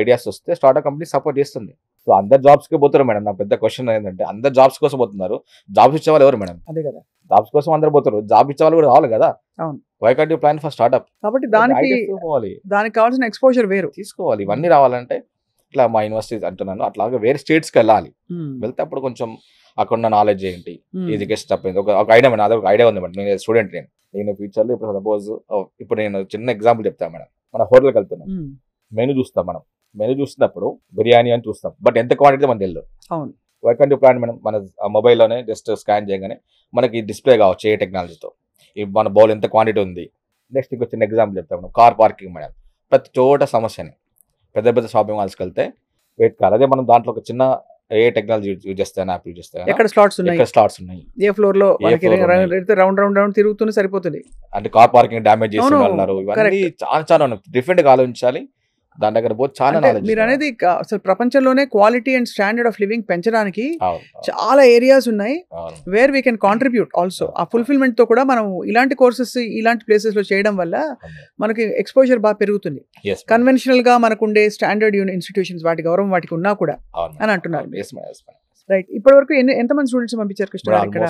ఐడియాస్ వస్తే స్టార్ట్అప్ కంపెనీ సపోర్ట్ చేస్తుంది. సో అందరు జాబ్స్కి పోతారు మేడం. నా పెద్ద క్వశ్చన్ ఏంటంటే, అందరు జాబ్స్ కోసం పోతున్నారు, జాబ్స్ ఇచ్చేవాళ్ళు ఎవరు మేడం? అదే కదా, జాబ్స్ కోసం అందరు పోతారు, జాబ్ ఇచ్చేవాళ్ళు కూడా కావాలి కదా. Why can't you plan for startup? కాబట్టి దానికి కావాల్సిన ఎక్స్పోజర్ వేరు తీసుకోవాలి. ఇవన్నీ రావాలంటే ఇట్లా మా యూనివర్సిటీ అంటున్నాను, అట్లాగే వేరే స్టేట్స్కి వెళ్ళాలి. వెళ్తే అప్పుడు కొంచెం అక్కడ ఉన్న నాలెడ్జ్ ఏంటి, ఎడ్యుకేషన్ తప్పింది ఒక ఐడియా మేడం. అదొక ఐడియా ఉంది మేడం. నేను స్టూడెంట్, నేను ఫ్యూచర్లో ఇప్పుడు సపోజ్ ఇప్పుడు నేను చిన్న ఎగ్జాంపుల్ చెప్తాను మేడం. మన హోటల్కి వెళ్తున్నాం, మెనూ చూస్తాం మనం. మెనూ చూసినప్పుడు బిర్యానీ అని చూస్తాం, బట్ ఎంత క్వాంటిటీ మనకు తెలియదు. Why can't you plan madam? మన మొబైల్లోనే జస్ట్ స్కాన్ చేయగానే మనకి డిస్ప్లే కావచ్చు ఏ టెక్నాలజీతో, మన బౌల్ ఎంత క్వాంటిటీ ఉంది. నెక్స్ట్ ఇంకో చిన్న ఎగ్జాంపుల్ చెప్తాను, కార్ పార్కింగ్ మేడం. ప్రతి చోట సమస్యనే. పెద్ద పెద్ద షాపింగ్ మాల్స్కి వెళ్తే వెయిట్ కాదు. అదే మనం దాంట్లో ఒక చిన్న ఏ టెక్నాలజీ యూజ్ చేస్తాను, యాప్ యూజ్ చేస్తాను, ఎక్కడ స్లాట్స్ ఉన్నాయి, ఏ ఫ్లోర్ లో రౌండ్ తిరుగుతూనే సరిపోతుంది. అంటే కార్ పార్కింగ్ డ్యామేజ్ చేసి ఉన్నారు. ఇవన్నీ చాలా డిఫరెంట్ గా ఆలోచించాలి. దాని దగ్గర పోతే చాలా నాలెడ్జ్. మీరు అనేది అసలు ప్రపంచంలోనే quality and standard of living పెంచడానికి చాలా ఏరియాస్ ఉన్నాయి where we can contribute also. ఆ ఫుల్ఫిల్మెంట్ తో కూడా మనం ఇలాంటి కోర్సెస్ ఇలాంటి ప్లేసెస్ లో చేయడం వల్ల మనకి ఎక్స్పోజర్ బాగా పెరుగుతుంది. కన్వెన్షనల్ గా మనకుండే స్టాండర్డ్ ఇన్స్టిట్యూషన్స్ వాటి గౌరవం వాటికి ఉన్నా కూడా అని అంటున్నారు. రైట్. ఇప్పటి వరకు ఎంతమంది స్టూడెంట్స్ పంపించారు కృష్ణ ఇక్కడ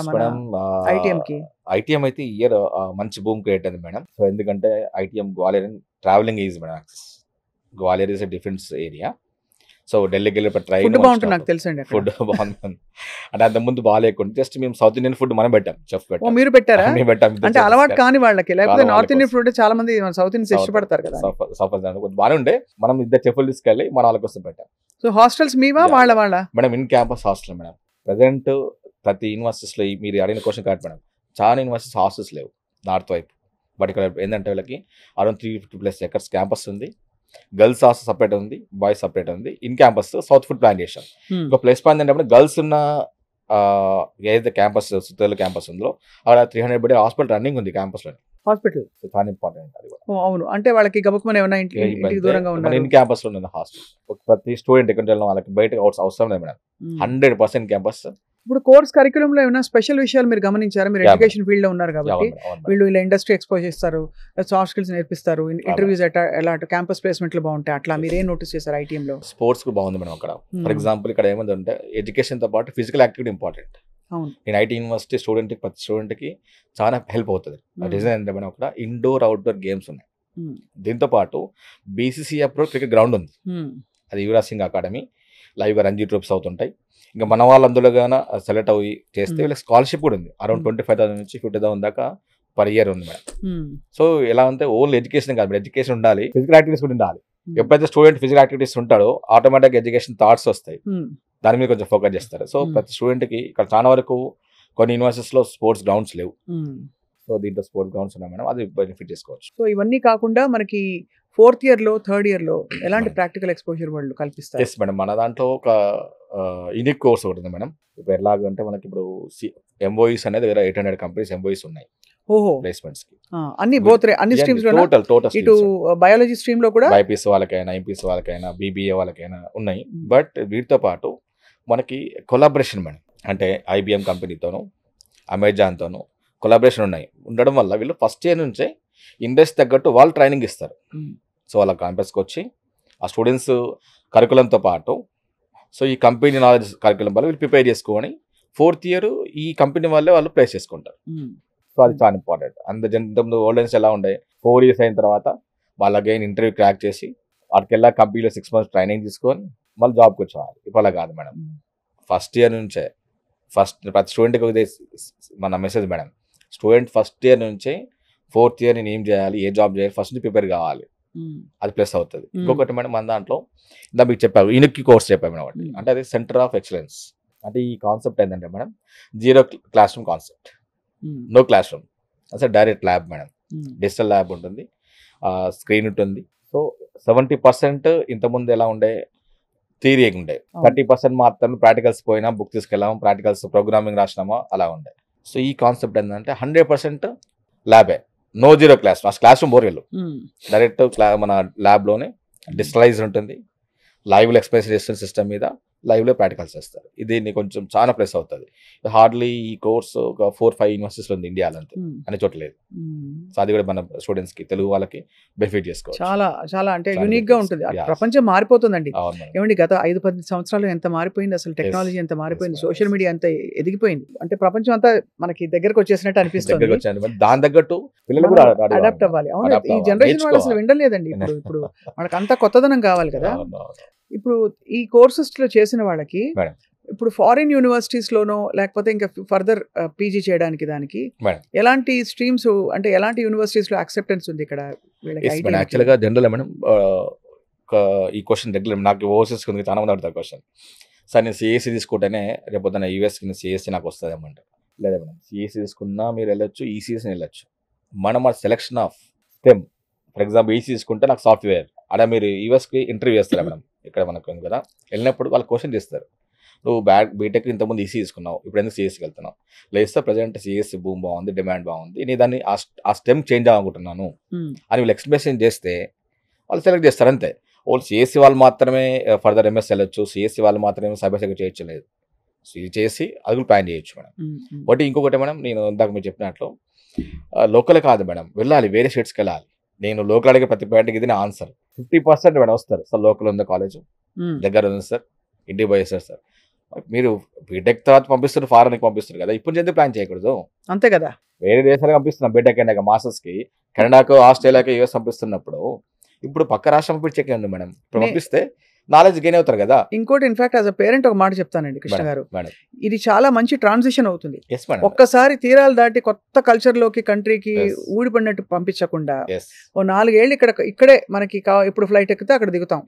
ఐటీఎం కి? ఐటీఎం అయితే ఇయర్ మంచి బూమ్ క్రియేట్ అయింది మేడం. సో ఎందుకంటే ITM Gwalior travelling easy madam. Gwalior is difference area. So ఢిల్లీకి వెళ్ళి ట్రైన్ బాగుంటుంది నాకు తెలుసండి. ఫుడ్ బాగుంది అంటే అంత ముందు బాగాలేకుండా జస్ట్ మేము సౌత్ ఇండియన్ ఫుడ్ మనం పెట్టాం, చెఫ్ పెట్టాం. మీరు పెట్టారా? అంటే అలవాటు కాని వాళ్ళకి, లేకపోతే నార్త్ ఇండియన్ ఫుడ్ చాలా మంది సౌత్ ఇండియన్ ఇష్టపడతారు కదా. బాగానే ఉండే, మనం ఇద్దరు చెఫ్లు తీసుకెళ్ళి మన వాళ్ళ కోసం పెట్టాం. సో హాస్టల్స్ మీవా వాళ్ళ? Madam in campus hostel madam. Present ప్రతి యూనివర్సిటీస్ లో మీరు అడిగిన క్వశ్చన్ కరెక్ట్ మేడం. చాలా యూనివర్సిటీస్ హాస్టల్స్ లేవు నార్త్ వైపు. బట్ ఇక్కడ ఏంటంటే వీళ్ళకి అరౌండ్ 350+ ఎకర్స్ క్యాంపస్ ఉంది. గర్ల్స్ హాస్టల్ సపరేట్ ఉంది, బాయ్స్ సపరేట్ ఉంది. In campus south food plantation. ఒక ప్లస్ పాయింట్ ఏంటంటే గర్ల్స్ ఉన్న ఏదైతే క్యాంపస్ సుత్తేలు క్యాంపస్ ఉందో అక్కడ 300 బెడ్ హాస్పిటల్ రన్నింగ్ ఉంది క్యాంపస్ లో. హాస్పిటల్ చాలా ఇంపార్టెంట్ అది కూడా. అవును, అంటే వాళ్ళకి గబుక్కుమని ఏమైనా ఇంటికి దూరంగా ఉన్నారు. ఇన్ క్యాంపస్ లో ఉంది హాస్టల్. ప్రతి స్టూడెంట్ ఎక్కడ వెళ్ళిన వాళ్ళకి బయట అవసరం లేదు మేడం. 100% క్యాంపస్. ఇప్పుడు కోర్స్ కరికులం లో ఏమైనా స్పెషల్ విషయాలు మీరు గమనించారా? మీరు ఎడ్యుకేషన్ ఫీల్డ్ లో ఉన్నారు కాబట్టి వీళ్ళు ఇలా ఇండస్ట్రీ ఎక్స్పోజ్ చేస్తారు, సాఫ్ట్ స్కిల్స్ నేర్పిస్తారు, ఇంటర్వ్యూస్ ఎలా క్యాంపస్ ప్లేస్మెంట్లు బాగుంటాయి, అట్లా మీరు ఏం నోటీస్ చేశారు ఐటీఎం లో? స్పోర్ట్స్ బాగుంది మేడం అక్కడ. ఫర్ ఎగ్జాంపుల్ ఇక్కడ ఏమంటే ఎడ్యుకేషన్ తో పాటు ఫిజికల్ యాక్టివిటీ ఇంపార్టెంట్. నేను ఐటీ యూనివర్సిటీ స్టూడెంట్ ప్రతి స్టూడెంట్ కి చాలా హెల్ప్ అవుతుంది. రీజన్ ఏంటంటే మేడం అక్కడ ఇండోర్ అవుట్డోర్ గేమ్స్ ఉన్నాయి. దీంతో పాటు బీసీసీ అప్రో క్రికెట్ గ్రౌండ్ ఉంది, అది యువరాజ్ సింగ్ అకాడమీ. లైవ్ గా రంజీ ట్రోఫీస్ అవుతుంటాయి. ఇంకా మన వాళ్ళు అందులో గాన సెలెక్ట్ అయ్యి చేస్తే వీళ్ళకి స్కాలర్షిప్ కూడా ఉంది. అరౌండ్ 25,000 నుంచి 50,000 దాకా పర్ ఇయర్ ఉంది మేడం. సో ఎలా అంటే ఓన్లీ ఎడ్యుకేషన్ కాదు, ఎడ్యుకేషన్ ఉండాలి, ఫిజికల్ యాక్టివిటీస్ కూడా ఉండాలి. ఎప్పుడైతే స్టూడెంట్ ఫిజికల్ యాక్టివిటీస్ ఉంటాడో ఆటోమేటిక్ ఎడ్యుకేషన్ థాట్స్ వస్తాయి, దాని మీద కొంచెం ఫోకస్ చేస్తారు. సో ప్రతి స్టూడెంట్ కి ఇక్కడ చాలా వరకు కొన్ని యూనివర్సిటీస్ లో స్పోర్ట్స్ గ్రౌండ్స్ లేవు. సో దీంట్లో స్పోర్ట్స్ గ్రౌండ్స్ ఉన్నాయి మేడం, అది బెనిఫిట్ చేసుకోవచ్చు. సో ఇవన్నీ కాకుండా మనకి 4th year లో 3rd year లో ఎలాంటి ప్రాక్టికల్ ఎక్స్పోజర్ వాళ్ళు కల్పిస్తారు? ఎస్ మేడం, మన దాంట్లో ఒక యూనిక్ కోర్స్ ఒకటి ఉంది మేడం. ఇప్పుడు ఎలాగంటే మనకి ఇప్పుడు ఎంఓఈస్ అనేది వేరే 800 కంపెనీస్ ఎంఓఈస్ ఉన్నాయి ఓహో ప్లేస్మెంట్స్ కి. అన్ని బోత్ అన్ని స్ట్రీమ్స్ లో టోటల్ ఇటు బయాలజీ స్ట్రీమ్ లో కూడా బైపీసీ వాళ్ళకైనా ఎంపీసీ వాళ్ళకైనా బీబీఏ వాళ్ళకైనా ఉన్నాయి. బట్ వీటితో పాటు మనకి కొలాబరేషన్ మేడం, అంటే ఐబిఎం కంపెనీతోనూ అమెజాన్తోనూ కొలాబరేషన్ ఉండడం వల్ల వీళ్ళు ఫస్ట్ ఇయర్ నుంచే ఇండస్ట్రీ తగ్గట్టు వాళ్ళు ట్రైనింగ్ ఇస్తారు. సో వాళ్ళ క్యాంపస్కి వచ్చి ఆ స్టూడెంట్స్ కరికులంతో పాటు సో ఈ కంపెనీ నాలెడ్జ్ కరికులం వల్ల వీళ్ళు ప్రిపేర్ చేసుకొని 4th ఇయర్ ఈ కంపెనీ వాళ్ళే వాళ్ళు ప్లేస్ చేసుకుంటారు. సో అది చాలా ఇంపార్టెంట్. అంత ఓల్డ్ డేస్ ఎలా ఉండే 4 years అయిన తర్వాత వాళ్ళ అగైన్ ఇంటర్వ్యూ క్రాక్ చేసి వాటికెళ్ళా కంపెనీలో 6 months ట్రైనింగ్ తీసుకొని మళ్ళీ జాబ్కి వచ్చేవాళ్ళు. ఇప్పుడు అలా కాదు మేడం, ఫస్ట్ ఇయర్ నుంచే ప్రతి స్టూడెంట్కి మన message madam, student first year నుంచే 4th year నేను ఏం చేయాలి, ఏ జాబ్ చేయాలి ఫస్ట్ ప్రిపేర్ కావాలి. అది ప్లస్ అవుతుంది. ఇంకొకటి మేడం మన దాంట్లో ఇందా మీకు చెప్పారు యూనిక్ కోర్స్ చెప్పాము మేడం ఒకటి, అంటే అది సెంటర్ ఆఫ్ ఎక్సలెన్స్. అంటే ఈ కాన్సెప్ట్ ఏంటంటే madam 0 classroom concept, no classroom, అసలు direct lab madam. Digital lab ఉంటుంది, స్క్రీన్ ఉంటుంది. సో 70% ఇంతకుముందు ఎలా ఉండే థియరీ ఉండే, 30% మాత్రం ప్రాక్టికల్స్ పోయినా బుక్ తీసుకెళ్ళాము, ప్రాక్టికల్స్ ప్రోగ్రామింగ్ రాసినామా అలా ఉండే. సో ఈ కాన్సెప్ట్ ఏంటంటే 100% ల్యాబే, నో 0 class. ఆ క్లాస్ రూమ్ బోర్ వెళ్ళు, డైరెక్ట్ మన ల్యాబ్లోనే డిజిటలైజ్ ఉంటుంది, లైవ్లో ఎక్స్ప్రెస్ చేస్తున్న సిస్టమ్ మీద లైవ్లో ప్రాక్టికల్స్ చేస్తారు. ఇది కొంచెం చాలా ప్లస్ అవుతుంది. హార్డ్లీ ఈ కోర్స్ ఒక 4-5 యూనివర్సిటీస్లో ఉంది ఇండియాలో, అంతే అనే చోట లేదు. సో అది కూడా మన స్టూడెంట్స్కి తెలుగు వాళ్ళకి బెనిఫిట్ చేసుకోవచ్చు. చాలా చాలా అంటే యూనిక్ గా ఉంటుంది. ప్రపంచం మారిపోతుందండి. ఏమండి గత 5-10 సంవత్సరాలు ఎంత మారిపోయింది, అసలు టెక్నాలజీ ఎంత మారిపోయింది, సోషల్ మీడియా ఎంత ఎదిగిపోయింది, అంటే ప్రపంచం అంతా మనకి దగ్గరకు వచ్చేసినట్టు అనిపిస్తుంది. దాని తగ్గట్టు పిల్లలు కూడా అడాప్ట్ అవ్వాలి. అవును, ఈ జనరేషన్ వాళ్ళు అసలు వినలేదండి. ఇప్పుడు మనకు అంతా కొత్తదనం కావాలి కదా. ఇప్పుడు ఈ కోర్సెస్ లో చేసిన వాళ్ళకి ఇప్పుడు ఫారిన్ యూనివర్సిటీస్ లోనో లేకపోతే ఇంకా ఫర్దర్ పీజీ చేయడానికి దానికి ఎలాంటి స్ట్రీమ్స్, అంటే ఎలాంటి యూనివర్సిటీస్ లో యాక్సెప్టెన్స్ ఉంది ఇక్కడ? యాక్చువల్గా జనరల్ మేడం ఈ క్వశ్చన్ రెగ్యులర్ నాకు ఓవర్సీస్ చాలా మంది అడుగుతారు క్వశ్చన్, సార్ నేను సిఎస్సి తీసుకుంటేనే రేపు నేను యూఎస్కి సిఎస్సి నాకు వస్తుంది ఏమంటారు. లేదా మేడం, సిఎస్సి తీసుకున్నా మీరు వెళ్ళొచ్చు, ఈసీఎస్ని వెళ్ళొచ్చు. మనం ఆ selection of stem, for example EC తీసుకుంటే నాకు సాఫ్ట్వేర్, అలా మీరు యూఎస్కి ఇంటర్వ్యూ చేస్తారా మేడం, ఇక్కడ మనకు కదా వెళ్ళినప్పుడు వాళ్ళు క్వశ్చన్ చేస్తారు, నువ్వు బీటెక్ ఇంతకుముందు ఈసీ తీసుకున్నావు, ఇప్పుడు ఎందుకు సిఎస్సికి వెళ్తున్నావు, లేదా ప్రజెంట్ సిఎస్సి భూమి బాగుంది, డిమాండ్ బాగుంది, నేను దాన్ని ఆ స్టెమ్ చేంజ్ అవ్వనుకుంటున్నాను అని వీళ్ళు ఎక్స్ప్లెనేషన్ చేస్తే వాళ్ళు సెలెక్ట్ చేస్తారు అంతే. ఓన్లీ సిఎస్సి వాళ్ళు మాత్రమే ఫర్దర్ ఎంఎస్ వెళ్ళొచ్చు, సిఎస్సి వాళ్ళు మాత్రమే సైబర్ సెక్యూరిటీ చేయొచ్చు లేదు. సో ఇది చేసి అది కూడా ప్లాన్ చేయొచ్చు మేడం. ఒకటి ఇంకొకటి మేడం, నేను ఇందాక మీరు చెప్పినట్లు లోకల్ కాదు మేడం, వెళ్ళాలి వేరే స్టేట్స్కి వెళ్ళాలి. నేను లోకల్ అడిగే ప్రతి పాయింట్కి ఇది నా ఆన్సర్. 50% మేడం వస్తారు సార్ లోకల్ ఉంది, కాలేజ్ దగ్గర ఉంది సార్, ఇంటికి పోయేస్తారు సార్. మీరు బీటెక్ తర్వాత పంపిస్తారు, ఫారెన్కి పంపిస్తారు కదా, ఇప్పుడు ఎందుకు ప్లాన్ చేయకూడదు? అంతే కదా, వేరే దేశాలకు పంపిస్తున్నాం బీటెక్ అయినాక, మాస్టర్స్కి కెనడాకు, ఆస్ట్రేలియాకి, యూఎస్ పంపిస్తున్నప్పుడు ఇప్పుడు పక్క రాష్ట్రం పంపించేకే ఉంది మేడం. ఇప్పుడు పంపిస్తే నాలెడ్జ్ గెయిన్ అవుతారు కదా. ఇంకోటి ఇన్ఫాక్ట్ యాజ్ అ పేరెంట్ ఒక మాట చెప్తానండి కృష్ణ గారు, ఇది చాలా మంచి ట్రాన్సిషన్ అవుతుంది. ఒక్కసారి తీరాలు దాటి కొత్త కల్చర్ లోకి కంట్రీకి ఊడిపడినట్టు పంపించకుండా ఓ 4 ఏళ్ళు ఇక్కడే మనకి ఇప్పుడు ఫ్లైట్ ఎక్కితే అక్కడ దిగుతాం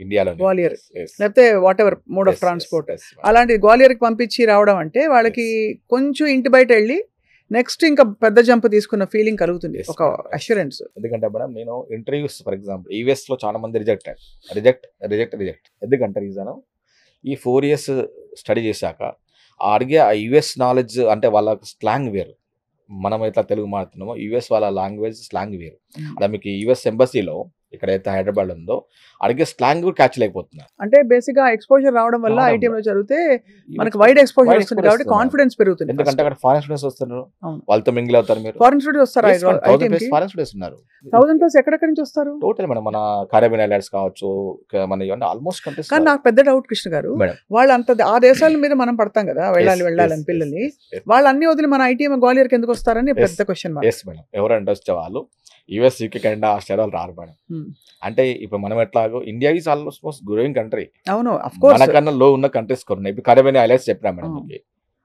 గ్వాలియర్, లేకపోతే what ever mode of transport, అలాంటి గ్వాలియర్కి పంపించి రావడం అంటే వాళ్ళకి కొంచెం ఇంటి బయట వెళ్ళి నెక్స్ట్ ఇంకా పెద్ద జంప్ తీసుకున్న ఫీలింగ్ కలుగుతుంది, ఒక అష్యూరెన్స్. ఎందుకంటే మేడం నేను ఇంటర్వ్యూస్ ఫర్ ఎగ్జాంపుల్ యూఎస్ లో చాలా మంది రిజెక్ట్ ఎందుకంటే రీజన్ ఈ 4 years స్టడీ చేశాక అడిగే ఆ యుఎస్ నాలెడ్జ్, అంటే వాళ్ళ స్లాంగ్ వేరు, మనం ఎట్లా తెలుగు మాట్లాడుతున్నామో యుఎస్ వాళ్ళ లాంగ్వేజ్ స్లాంగ్ వేరు. అలా మీకు యుఎస్ ఎంబసీలో ఇక్కడైతే హైదరాబాద్ ఉందో అడిగే స్లాంగ్ కూడా క్యాచ్ లేకపోతున్నారు. అంటే బేసిక్ గా ఎక్స్పోజర్ రావడం వల్ల ఐటీఎం లో జరిగితే మనకి వైడ్ ఎక్స్పోజర్ వస్తుంది కాబట్టి కాన్ఫిడెన్స్ పెరుగుతుంది. ఎందుకంటే అక్కడ ఫారెన్ స్టూడెంట్స్ వస్తున్నారు, వాళ్ళతో మింగిల్ అవుతారు. మీరు ఫారెన్ స్టూడెంట్స్ వస్తారు, ఫారెన్ స్టూడెంట్స్ ఉన్నారు, 1000+ ఎక్కడెక్కడి నుంచి వస్తారు టోటల్ మేడం, మన కరేబియన్ ఐలాండ్స్ కావచ్చు, మన ఆల్మోస్ట్ కంట్రీస్. కానీ నాకు పెద్ద డౌట్ కృష్ణ గారు, వాళ్ళు అంత ఆ దేశాల మీద మనం పడతాం కదా వెళ్ళాలని పిల్లల్ని, వాళ్ళు అన్ని వదిలి మన ఐటీఎం గ్వాలియర్కి ఎందుకు వస్తారని పెద్ద క్వశ్చన్ మార్క్. మేడం ఎవరంటే వచ్చే వాళ్ళు యుఎస్, యూకే, కెనడా, ఆస్ట్రేలియా రారు మేడం. అంటే ఇప్పుడు మనం ఎట్లాగో India is almost growing country. అవును, ఆఫ్ కోర్స్ మనకన్నా లో ఉన్న కంట్రీస్ కొన్ని ఇప్పుడు కరేబియన్ ఐలాండ్స్ చెప్పినా మేడం మీకు,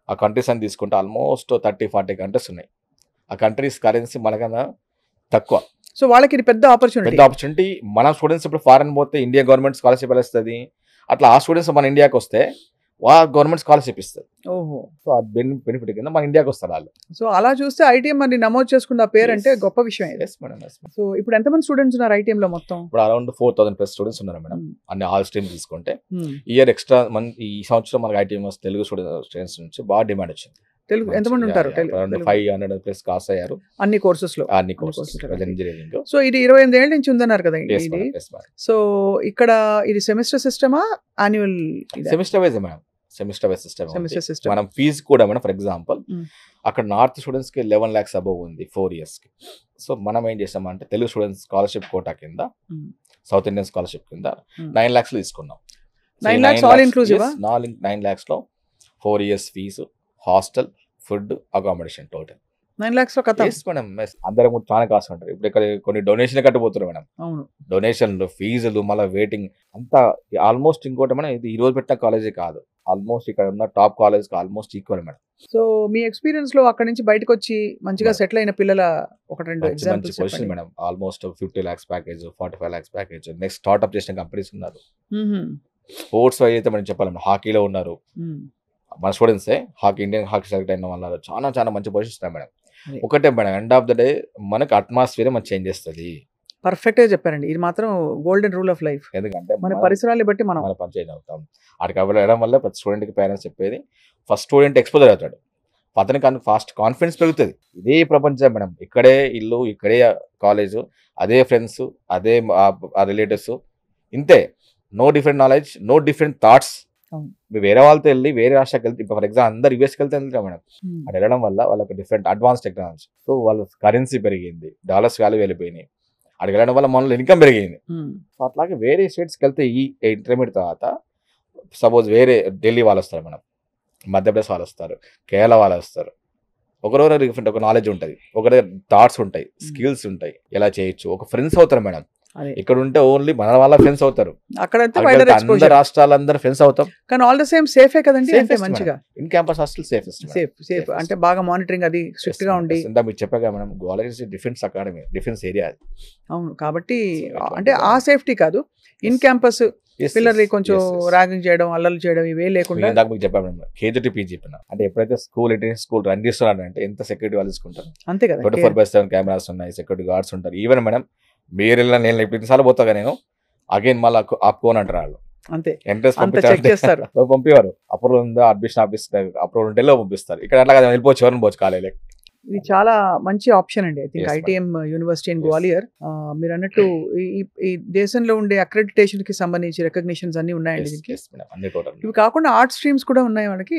ఆ కంట్రీస్ అని తీసుకుంటే ఆల్మోస్ట్ 30-40 కంట్రీస్ ఉన్నాయి. ఆ కంట్రీస్ కరెన్సీ మనకన్నా తక్కువ. సో వాళ్ళకి ఇది పెద్ద ఆపర్చునిటీ. మన స్టూడెంట్స్ ఇప్పుడు ఫారెన్ పోతే ఇండియా గవర్నమెంట్ స్కాలర్షిప్ వస్తుంది, అట్లా ఆ స్టూడెంట్స్ మన ఇండియాకి వస్తే గవర్నమెంట్ స్కాలర్షిప్ ఇస్తారు. ఓహో. సో అది బెనిఫిట్ కింద మన ఇండియాకి వస్తారు వాళ్ళు. సో అలా చూస్తే ఐటీఎం మరి నమోదు చేసుకున్న పేరు అంటే గొప్ప విషయం. Yes madam. సో ఇప్పుడు ఎంతమంది స్టూడెంట్స్ ఉన్నారు ఐటీఎం లో మొత్తం? ఇప్పుడు అరౌండ్ 4,000+ స్టూడెంట్స్ ఉన్నారు మేడం. అన్ని ఆల్ స్ట్రీమ్ తీసుకుంటే ఇయర్ ఎక్స్ట్రా ఈ సంవత్సరం మనకి ఐటీఎం తెలుగు స్టూడెంట్స్ నుంచి బాగా డిమాండ్ వచ్చింది. తెలుగు ఎంతమంది ఉంటారు? 500+ పాస్ అయ్యారు అన్ని కోర్సెస్ లో. అన్ని కోర్సెస్ ఇంజనీరింగ్. సో ఇది 28 ఏళ్ళ నుంచి ఉందన్నారు కదా ఇది. సో ఇక్కడ ఇది సెమిస్టర్ సిస్టమా annual? Semester wise madam. Semester wise system. మనం ఫీజు కూడా మేడం ఫర్ ఎగ్జాంపుల్ అక్కడ నార్త్ స్టూడెంట్స్ కి 11 lakhs అబౌవ్ ఉంది 4 years కి. సో మనం ఏం చేసామంటే తెలుగు స్టూడెంట్స్ స్కాలర్షిప్ కోటా కింద సౌత్ ఇండియన్ స్కాలర్షిప్ కింద 9 lakhs తీసుకున్నాం. 9 lakhs ఆల్ ఇంక్లూజివ్? 9 lakhs లో 4 years fee, hostel, food, accommodation total 9 lakhs లో కథ. మేడం అందరం చాలా కాస్ట్ ఉంటారు. ఇప్పుడు ఇక్కడ కొన్ని డొనేషన్ కట్టిపోతున్నారు మేడం. అవును, డొనేషన్లు, ఫీజులు, మళ్ళీ వెయిటింగ్ అంతా ఆల్మోస్ట్. ఇంకోటి మేడం ఇది ఈ రోజు పెట్టిన కాలేజీ కాదు, ఆల్మోస్ట్ ఇక్కడ ఉన్న top college almost equal madam. So మీ ఎక్స్పీరియన్స్ లో అక్కడ నుంచి బయటకు వచ్చి మంచిగా సెటిల్ అయిన పిల్లల ఒక 2 examples position madam. Almost 50 lakhs package, 45 lakhs package. Next startup చేసిన కంపెనీస్ ఉన్నారు. స్పోర్ట్స్ అయితే మనం చెప్పాలి, హాకీలో ఉన్నారు మన స్టూడెంట్సే. ఇండియన్ హాకీ సెలెక్ట్ అయిన వాళ్ళు చాలా మంచి పొజిషన్స్ ఉన్నాయి మేడం. ఒకటే madam, end of the day మనకి అట్మాస్ఫియర్ మనం చేంజ్ చేస్తుంది. పర్ఫెక్ట్ గా చెప్పారండి. ఇది మాత్రం గోల్డెన్ రూల్ ఆఫ్ లైఫ్. ఎందుకంటే మన పరిసరాలు బట్టి మనం పని చేంజ్ అవుతాం. అక్కడికి వెళ్ళడం వల్ల ప్రతి స్టూడెంట్ కి పేరెంట్స్ చెప్పేది, ఫస్ట్ స్టూడెంట్ ఎక్స్పోజర్ అవుతాడు, అతనికి ఫాస్ట్ కాన్ఫిడెన్స్ పెరుగుతుంది. ఇదే ప్రపంచం మేడం. ఇక్కడే ఇల్లు, ఇక్కడే కాలేజ్, అదే ఫ్రెండ్స్, అదే రిలేటివ్స్, ఇంతే. No different knowledge, no different thoughts. వేరే వాళ్ళతో వెళ్ళి వేరే రాష్ట్రానికి వెళ్తే, ఇప్పుడు ఫర్ ఎగ్జాంపుల్ అందరు యూఎస్కి వెళ్తే వెళ్తాం మేడం. అక్కడ వెళ్ళడం వల్ల వాళ్ళకి డిఫరెంట్ అడ్వాన్స్ టెక్నాలజీ. సో వాళ్ళ కరెన్సీ పెరిగింది, డాలర్స్ వాల్యూ వెళ్ళిపోయినాయి. అక్కడికి వెళ్ళడం వల్ల మనలో ఇన్కమ్ పెరిగింది. సో అట్లాగే వేరే స్టేట్స్కి వెళ్తే ఈ ఇంటర్మీడియట్ తర్వాత సపోజ్ వేరే ఢిల్లీ వాళ్ళు వస్తారు మేడం, మధ్యప్రదేశ్ వాళ్ళు వస్తారు, కేరళ వాళ్ళు వస్తారు. ఒకరొకరు డిఫరెంట్ ఒక నాలెడ్జ్ ఉంటుంది, ఒకరి థాట్స్ ఉంటాయి, స్కిల్స్ ఉంటాయి, ఎలా చేయొచ్చు. ఒక ఫ్రెండ్స్ అవుతారు మేడం. ఇక్కడ ఉంటే ఓన్లీ మన వాళ్ళ ఫ్రెండ్స్ అవుతారు, అక్కడ అందరు రాష్ట్రాలందరూ ఫ్రెండ్స్ అవుతాం. కానీ ఆల్ ద సేమ్ సేఫే కదండి. అంటే మంచిగా ఇన్ క్యాంపస్ హాస్టల్ సేఫ్ అంటే బాగా మానిటరింగ్ అది స్ట్రిక్ట్ గా ఉండి. మీకు చెప్పాక మనం college defence academy, defence area. అవును, కాబట్టి అంటే ఆ సేఫ్టీ కాదు, ఇన్ క్యాంపస్ పిల్లల్ని కొంచెం ర్యాగింగ్ చేయడం, అల్లర్లు చేయడం ఇవే లేకుండా. ఇందాక మీకు చెప్పాను కేజీ టు పీజీ చెప్పిన. అంటే ఎప్పుడైతే స్కూల్ రన్ చేస్తున్నారు అంటే ఎంత సెక్యూరిటీ వాళ్ళు తీసుకుంటారు. అంతే కదా, 24/7 కెమెరాస్ ఉన్నాయి, సెక్యూరిటీ గార్డ్స్ ఉంటారు. ఈవెన్ మేడం మీరు వెళ్ళిన నేను ఎన్నిసార్లు పోతాగా నేను అగైన్ మళ్ళీ ఆపుకోని అంటారు వాళ్ళు. అంతే, ఎంట్రెన్స్ చేస్తారు, పంపేవారు. అప్రూవల్ ఉందా, అడ్మిషన్ ఆఫీస్ అప్రూవల్ ఉంటే పంపిస్తారు. ఇక్కడ అట్లా వెళ్ళిపోవచ్చు, ఎవరిని పోవచ్చు కాలేజీ. ఇది చాలా మంచి ఆప్షన్ అండి. I think ITM university in Gwalior. మీరు అన్నట్టు ఈ దేశంలో ఉండే అక్రెడిటేషన్ కి సంబంధించి రికగ్నిషన్స్ అన్ని ఉన్నాయండి. ఇవి కాకుండా ఆర్ట్ స్ట్రీమ్స్ కూడా ఉన్నాయి వాళ్ళకి.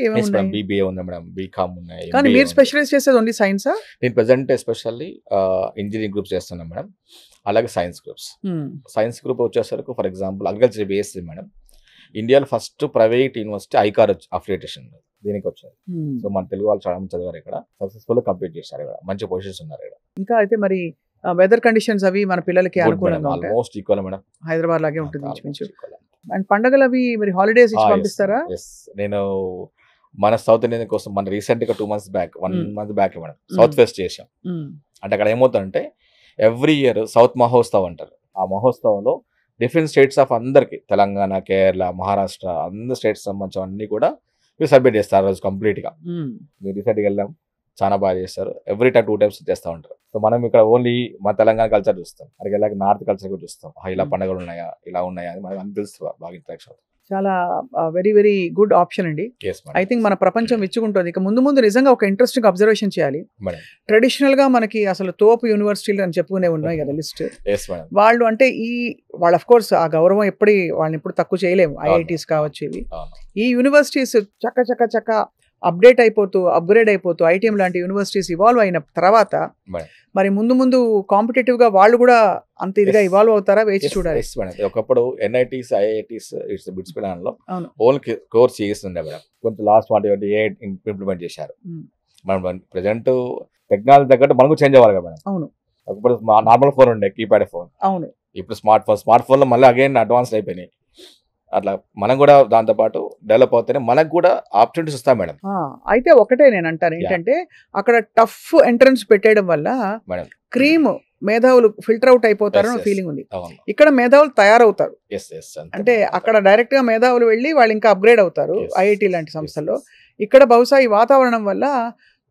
BBA ఉంది మేడం, బీకామ్ ఉన్నాయి. కానీ మీరు స్పెషలైజ్ చేసేది ఓన్లీ సైన్సా? నేను present especially engineering groups madam మేడం, అలాగే సైన్స్ గ్రూప్స్. సైన్స్ గ్రూప్ వచ్చేసరికి for example agriculture based madam. ఇండియాలో first private university ICAR affiliation దీనికి వచ్చింది. సో మన తెలుగు వాళ్ళు చాలా మంది చదివారు, ఇక్కడ సక్సెస్ఫుల్ కంప్లీట్ చేశారు, ఇక్కడ మంచి పొజిషన్స్ ఉన్నారు ఇక్కడ. ఇంకా అయితే మరి వెదర్ కండిషన్స్ అవి మన పిల్లలకి అనుకూలంగా ఆల్మోస్ట్ ఈక్వల్ మేడం, హైదరాబాద్ లాగే ఉంటుంది ఇంచుమించు. అండ్ పండగలు అవి మరి హాలిడేస్ ఇచ్చి పంపిస్తారా? నేను మన సౌత్ ఇండియన్ కోసం మన రీసెంట్ గా 2 months back 1 month back madam south pest చేసాం. అంటే అక్కడ ఏమవుతుందంటే ఎవ్రీ ఇయర్ సౌత్ మహోత్సవ్ అంటారు. ఆ మహోత్సవంలో డిఫరెంట్ స్టేట్స్ ఆఫ్ అందరికి, తెలంగాణ, కేరళ, మహారాష్ట్ర, అందరు స్టేట్స్ సంబంధించిన అన్ని కూడా సెలబ్రేట్ చేస్తారు రోజు కంప్లీట్ గా. మీరు రీసెంట్గా వెళ్ళాం, చాలా బాగా చేస్తారు. ఎవ్రీ టైం 2 times చేస్తూ ఉంటారు. సో మనం ఇక్కడ ఓన్లీ మా తెలంగాణ కల్చర్ చూస్తాం, అక్కడికి వెళ్ళాక నార్త్ కల్చర్ కూడా చూస్తాం. ఇలా పండుగలు ఉన్నాయా, ఇలా ఉన్నాయా అని మనకు తెలుసు, బాగా ఇంట్రాక్షన్ అవుతుంది. చాలా వెరీ వెరీ గుడ్ ఆప్షన్ అండి. ఐ థింక్ మన ప్రపంచం విచ్చుకుంటుంది. ఇక ముందు నిజంగా ఒక ఇంట్రెస్టింగ్ అబ్జర్వేషన్ చేయాలి. ట్రెడిషనల్ గా మనకి అసలు తోపు యూనివర్సిటీలు అని చెప్పుకునే ఉన్నాయి కదా లిస్ట్. వాళ్ళు అంటే వాళ్ళు అఫ్ కోర్స్ ఆ గౌరవం వాళ్ళని ఎప్పుడు తక్కువ చేయలేము. ఐఐటీస్ కావచ్చు, ఇవి ఈ యూనివర్సిటీస్ చక్క అప్డేట్ అయిపోతూ, అప్గ్రేడ్ అయిపోతూ, ఐటీఎం లాంటి యూనివర్సిటీస్ ఇవాల్వ్ అయిన తర్వాత మరి ముందు కాంపిటేటివ్ గా వాళ్ళు కూడా అంత ఇదిగా ఇవాల్వ్ అవుతారా, వేచి చూడాలి. ఒకప్పుడు NITs, IITs బిట్స్ ప్లాన్లో ఓన్లీ కోర్స్ చేస్తుండే మేడం. కొంచెం లాస్ట్ 20 ఇంప్లిమెంట్ చేశారు. మనం ప్రెసెంట్ టెక్నాలజీ తగ్గట్టు మనకు చేంజ్ అవ్వాలి కదా మేడం. అవును, ఒకప్పుడు నార్మల్ ఫోన్ ఉండే, కీప్యాడ్ ఫోన్. అవును, ఇప్పుడు స్మార్ట్ ఫోన్ లో మళ్ళీ అగైన్ అడ్వాన్స్ అయిపోయినాయి. అట్లా మనం కూడా దాంతో పాటు డెవలప్ అవుతేనే మనకు కూడా ఆపర్చునిటీస్ వస్తాయి మేడం. అయితే ఒకటే నేను అంటాను ఏంటంటే, అక్కడ టఫ్ ఎంట్రన్స్ పెట్టేయడం వల్ల క్రీమ్ మేధావులు ఫిల్టర్ అవుట్ అయిపోతారని Yes. ఫీలింగ్ ఉంది. అవును. ఇక్కడ మేధావులు తయారవుతారు. ఎస్ ఎస్ అంటే అక్కడ డైరెక్ట్ గా మేధావులు వెళ్ళి వాళ్ళు ఇంకా అప్గ్రేడ్ అవుతారు Yes. ఐఐటి లాంటి సంస్థల్లో. ఇక్కడ బహుశా ఈ వాతావరణం వల్ల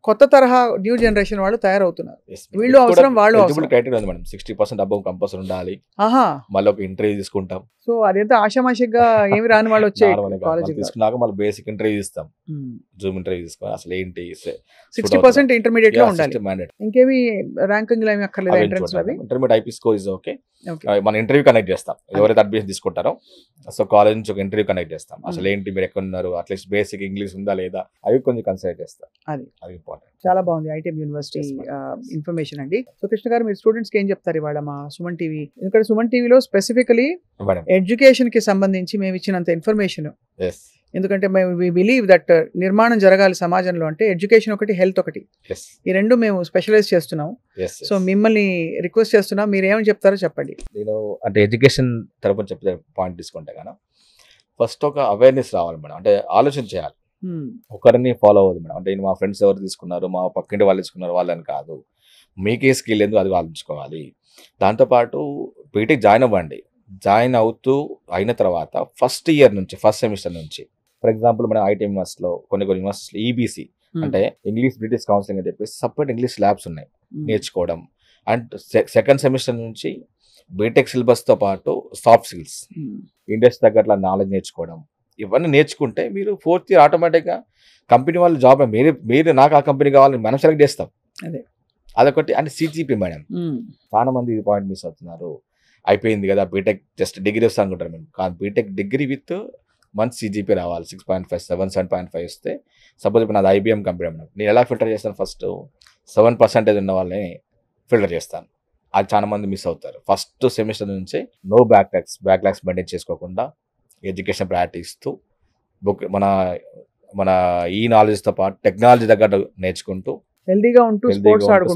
కొత్త తరహా న్యూ జనరేషన్ వాళ్ళు తయారవుతున్నారు. వీళ్ళు అవసరం, వాళ్ళు అవసరం. క్రైటీరియా ఉంది మేడం. 60% అబౌవ్ కంపల్సరీ ఉండాలి. ఆహా, మళ్ళీ ఒక ఇంటర్వ్యూ తీసుకుంటాం. సో అదేంత ఆషామాషిగా ఏమి రాని వాళ్ళు వచ్చే కాలేజీ తీసుకున్నాక మళ్ళీ బేసిక్ ఇంటర్వ్యూ ఇస్తాం. జూమ్ ఇంటర్వ్యూ తీసుకొని అసలు ఏంటి 60% ఇంటర్మీడియట్ లో ఉండాలి. మ్యాండేట్. ఇంకేమి ర్యాంకింగ్ ఏమి అక్కర్లేదు ఎంట్రన్స్ అవి. Intermediate IP score is okay. Okay. మన ఇంటర్వ్యూ కనెక్ట్ చేస్తాం. ఎవరైతే అడ్మిషన్ తీసుకుంటారో సో కాలేజ్ నుంచి ఒక ఇంటర్వ్యూ కనెక్ట్ చేస్తాం. అసలు ఏంటి, మీరు ఎక్కడ ఉన్నారు, అట్లీస్ట్ బేసిక్ ఇంగ్లీష్ ఉందా లేదా, అవి కొంచెం కన్సిడర్ చేస్తాం. అది ఇంపార్టెంట్. చాలా బాగుంది ఐటీఎం యూనివర్సిటీ ఇన్ఫర్మేషన్ అండి. సో కృష్ణ గారు, మీరు స్టూడెంట్స్ కి ఏం చెప్తారు ఇవాళ మా సుమన్ టీవీ? ఎందుకంటే సుమన్ టీవీలో స్పెసిఫికలీ ఎడ్యుకేషన్ కి సంబంధించి మేము ఇచ్చినంత ఇన్ఫర్మేషన్, ఎందుకంటే మేము వి బిలీవ్ దట్ నిర్మాణం జరగాలి సమాజంలో అంటే ఎడ్యుకేషన్ ఒకటి, హెల్త్ ఒకటి, ఈ రెండు మేము స్పెషలైజ్ చేస్తున్నాం. సో మిమ్మల్ని రిక్వెస్ట్ చేస్తున్నాం, మీరు ఏమని చెప్తారో చెప్పండి. నేను అంటే ఎడ్యుకేషన్ తరపున చెప్పే పాయింట్ తీసుకుంటే కానీ ఫస్ట్ ఒక అవేర్నెస్ రావాలి మేడం. అంటే ఆలోచన చేయాలి, ఒకరిని ఫాలో అవ్వదు మేడం. అంటే మా ఫ్రెండ్స్ ఎవరు తీసుకున్నారు, మా పక్కింటి వాళ్ళు తీసుకున్నారు వాళ్ళని కాదు, మీకే స్కిల్ ఏందో అది ఆలోచించుకోవాలి. దాంతోపాటు బీటెక్ జాయిన్ అవ్వండి. జాయిన్ అవుతూ అయిన తర్వాత ఫస్ట్ ఇయర్ నుంచి, ఫస్ట్ సెమిస్టర్ నుంచి, ఫర్ ఎగ్జాంపుల్ మన ఐటీ యూనివర్సిటీలో కొన్ని యూనివర్సిటీలు ఈబీసీ అంటే ఇంగ్లీష్ బ్రిటిష్ కౌన్సిలింగ్ అని చెప్పేసి సపరేట్ ఇంగ్లీష్ ల్యాబ్స్ ఉన్నాయి నేర్చుకోవడం. అండ్ సెకండ్ సెమిస్టర్ నుంచి బీటెక్ సిలబస్తో పాటు సాఫ్ట్ స్కిల్స్, ఇండస్ట్రీ తగ్గట్ల నాలెడ్జ్ నేర్చుకోవడం, ఇవన్నీ నేర్చుకుంటే మీరు ఫోర్త్ ఇయర్ ఆటోమేటిక్గా కంపెనీ వాళ్ళు జాబ్ మీరు నాకు ఆ కంపెనీ కావాలని మనం సెలెక్ట్ చేస్తాం. అదొకటి. అంటే సిజిపి మేడం, చాలా మంది ఈ పాయింట్ మిస్ అవుతున్నారు. అయిపోయింది కదా బీటెక్, జస్ట్ డిగ్రీ వస్తా అనుకుంటారు మేము. కానీ బీటెక్ డిగ్రీ విత్ మంచి సిజిపి రావాలి. 6.5, 7.5 వస్తే. సపోజ్ ఇప్పుడు నాది ఐబీఎం కంపెనీ మేడం, నేను ఎలా ఫిల్టర్ చేస్తాను, ఫస్ట్ 7% ఉన్న వాళ్ళని ఫిల్టర్ చేస్తాను. అది చాలా మంది మిస్ అవుతారు. ఫస్ట్ సెమిస్టర్ నుంచి నో బ్యాక్లాగ్స్ మెయింటైన్ చేసుకోకుండా ఎడ్యుకేషన్ ప్రయారిటీ ఇస్తూ బుక్ మన ఈ నాలెడ్జ్తో పాటు టెక్నాలజీ దగ్గర నేర్చుకుంటూ హెల్దీగా ఉంటూ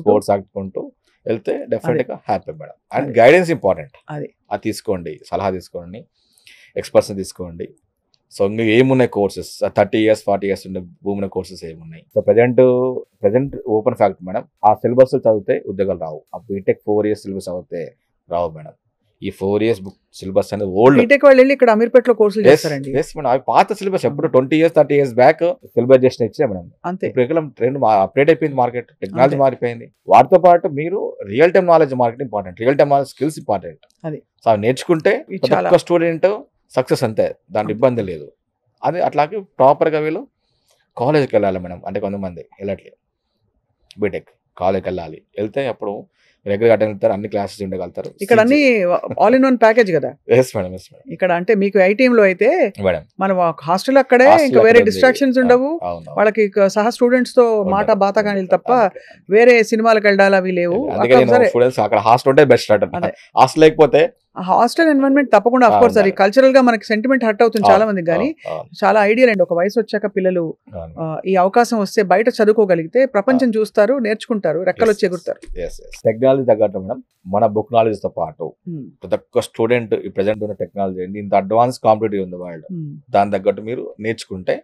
స్పోర్ట్స్ ఆడుకుంటూ వెళ్తే డెఫినెట్ గా happy madam. And guidance important. అది తీసుకోండి, సలహా తీసుకోండి, ఎక్స్పర్ట్స్ తీసుకోండి. సో ఇంకా ఏమున్నాయి కోర్సెస్, 30 years 40 years ఉండే భూమిన కోర్సెస్ ఏమున్నాయి. So present open fact madam, ఆ సిలబస్ చదివితే ఉద్యోగాలు రావు. ఆ బీటెక్ 4 years సిలబస్ చదివితే రావు మేడం. ఈ 4 years బుక్ సిలబస్ అనేది ఓల్డ్. బీటెక్ వాళ్ళు వెళ్ళి ఇక్కడ అమీర్పేటలో కోర్సులు చేస్తారండి. మేడం అవి పాత సిలబస్, ఎప్పుడు 20 years 30 years బ్యాక్ సిలబస్ చేసిన ఇచ్చే మేడం. అంతే. ఇప్పుడు ట్రెండ్ అప్డేట్ అయిపోయింది, మార్కెట్ టెక్నాలజీ మారిపోయింది. వాటితో పాటు మీరు real time knowledge market important, real time knowledge skills important. అది సో అవి నేర్చుకుంటే ఒక స్టూడెంట్ సక్సెస్ అంతే, దాని ఇబ్బంది లేదు. అది అట్లాగే ప్రాపర్గా వీళ్ళు కాలేజ్కి వెళ్ళాలి మేడం. అంటే కొంతమంది వెళ్ళట్లేదు, బీటెక్ కాలేజ్కి వెళ్ళాలి, వెళ్తే అప్పుడు రెగ్యులర్ అటెండ్ అవుతారు, అన్ని క్లాసెస్ ఉండగలుగుతారు. ఇక్కడ అన్ని ఆల్ ఇన్ వన్ ప్యాకేజ్ కదా. Yes madam, yes madam. ఇక్కడ అంటే మీకు ఐటీఎం లో అయితే మేడం మనం హాస్టల్ అక్కడే, ఇంకా వేరే డిస్ట్రాక్షన్స్ ఉండవు వాళ్ళకి. సహా స్టూడెంట్స్ తో మాట బాత కానీ తప్ప వేరే సినిమాలకు వెళ్ళాలి అవి లేవు. అక్కడ హాస్టల్ ఉంటే బెస్ట్. హాస్టల్ లేకపోతే హాస్టల్ ఎన్వైరన్మెంట్ తప్పకుండా అఫ్ కోర్స్ అది కల్చరల్ గా మనకి సెంటిమెంట్ హర్ట్ అవుతుంది చాలా మందికి. కానీ చాలా ఐడియల్ అండి. ఒక వయసు వచ్చాక పిల్లలు ఈ అవకాశం వస్తే బయట చదువుకోగలిగితే ప్రపంచం చూస్తారు, నేర్చుకుంటారు, రెక్కలు వచ్చి ఎగురుతారు. టెక్నాలజీ తగ్గట్టు మేడం మన బుక్ నాలెడ్జ్ తో పాటు ప్రతి ఒక్క స్టూడెంట్ ఈ ప్రెసెంట్ ఉన్న టెక్నాలజీ ఇంత అడ్వాన్స్ కాంపిటేటివ్ ఉంది వరల్డ్, దాని తగ్గట్టు మీరు నేర్చుకుంటే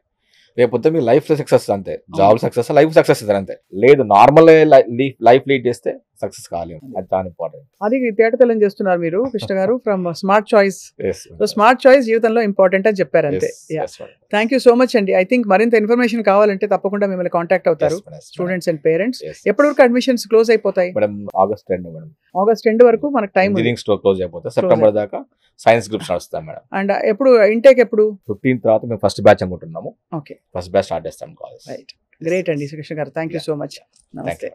రేపొద్దు మీ లైఫ్ సక్సెస్ అంతే. జాబ్ సక్సెస్, లైఫ్ సక్సెస్ అంతే. లేదు నార్మల్ లైఫ్ లీడ్ చేస్తే సక్సెస్ కాలేము. అది చాలా ఇంపార్టెంట్. అది తేటతెల్లం చేస్తున్నారు మీరు కృష్ణ గారు from smart choice. So smart choice జీవితంలో ఇంపార్టెంట్ అని చెప్పారు అంతే. థ్యాంక్ యూ సో మచ్ అండి. ఐ థింక్ మరింత ఇన్ఫర్మేషన్ కావాలంటే తప్పకుండా మిమ్మల్ని కాంటాక్ట్ అవుతారు స్టూడెంట్స్ అండ్ పేరెంట్స్. ఎప్పటి వరకు అడ్మిషన్స్ క్లోజ్ అయిపోతాయి? ఆగస్ట్ 2 వరకు మనకు టైం క్లోజ్ అయిపోతాయి. సెప్టెంబర్ దాకా సైన్స్ గ్రూప్స్ నడుస్తాం మేడం. అండ్ ఎప్పుడు ఇంటేక్ ఎప్పుడు? 15 తర్వాత మేము ఫస్ట్ బ్యాచ్ అనుకుంటున్నాము. ఓకే, ఫస్ట్ బ్యాచ్ స్టార్ట్ చేస్తాం కాలేజ్. రైట్, గ్రేట్ అండి కృష్ణ గారు. Thank you so much. నమస్తే.